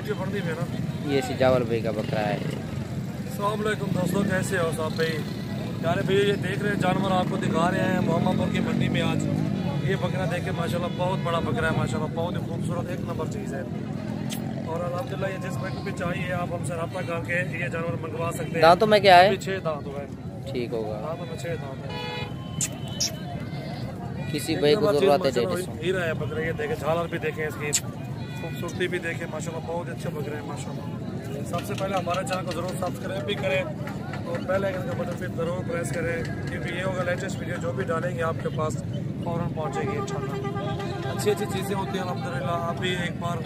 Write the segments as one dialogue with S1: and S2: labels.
S1: की मंडी में ना।
S2: ये सिजावल भाई का बकरा है।
S1: अस्सलाम वालेकुम दोस्तों, कैसे हो साहब भाई? यार भैया ये देख रहे हैं जानवर आपको दिखा रहे हैं मोहम्मदपुर की मंडी में आज। ये बकरा देखे माशाल्लाह बहुत बड़ा बकरा है माशाल्लाह, बहुत ही खूबसूरत एक नंबर चीज़ है। और अल्हम्दुलिल्लाह ये जिस बैंक को भी चाहिए आप हमसे रब्ता करके ये जानवर मंगवा सकते हैं।
S2: दांतों में क्या है?
S1: 6 दांत है।
S2: ठीक होगा,
S1: दांतों में 6 दांत है।
S2: किसी भाई को जरूरत है
S1: हीरा है बकरे। ये देखें झालर भी देखें, इसकी खूबसूरती भी देखें माशाल्लाह, बहुत अच्छे बकरे हैं माशाल्लाह। सबसे पहले हमारे चैनल को जरूर सब्सक्राइब भी करें और बेल आइकन का बटन फिर जरूर प्रेस करें, क्योंकि ये होगा लेटेस्ट वीडियो जो भी डालेंगे आपके पास फौरन पहुंचेगी इंशाल्लाह। अच्छी अच्छी चीज़ें होती हैं अल्हम्दुलिल्लाह। आप भी एक बार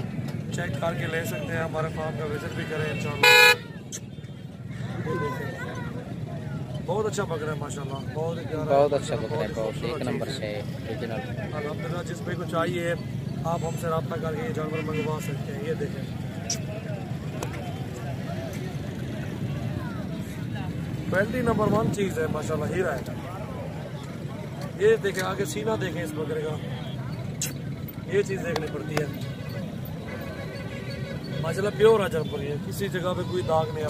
S1: चेक करके ले सकते हैं, हमारे फार्म का विजिट भी करें इंशाल्लाह। बहुत अच्छा बकरा है माशाल्लाह,
S2: बहुत अच्छा बकरा है, बहुत एक नंबर से ओरिजिनल।
S1: अल्हम्दुलिल्लाह जिस भाई को चाहिए आप हमसे रब्ता करके ये जानवर मंगवा सकते हैं। ये देखें क्वालिटी नंबर 1 चीज़ है माशाल्लाह, हीरा है। ये देखें आगे सीना देखें इस बकरे का, ये चीज़ देखनी पड़ती है माशाल्लाह। प्योर है जानवर, ये किसी जगह पे कोई दाग नहीं है।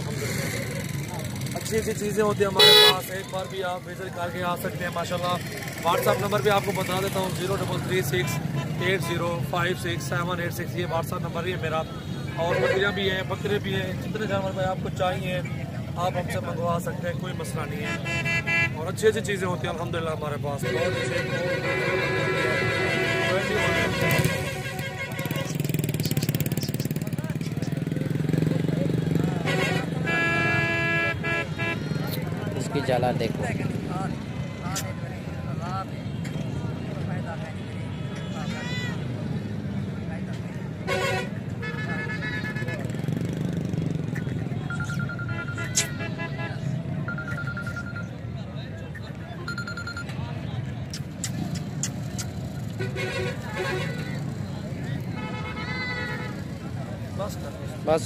S1: अच्छी अच्छी चीज़ें होती हैं हमारे पास, एक बार भी आप विजिट करके आ सकते हैं माशाल्लाह। व्हाट्सअप नंबर भी आपको बता देता हूँ 0336 8056 786। ये व्हाट्सअप नंबर ही है मेरा। और बकरियाँ भी हैं, बकरे भी हैं, जितने जानवर भाई आपको चाहिए आप हमसे मंगवा सकते हैं, कोई मसला नहीं है। और अच्छी अच्छी चीज़ें होती हैं अल्हम्दुलिल्लाह हमारे पास, बहुत
S2: इसकी जाला देखो।
S1: बस
S2: बस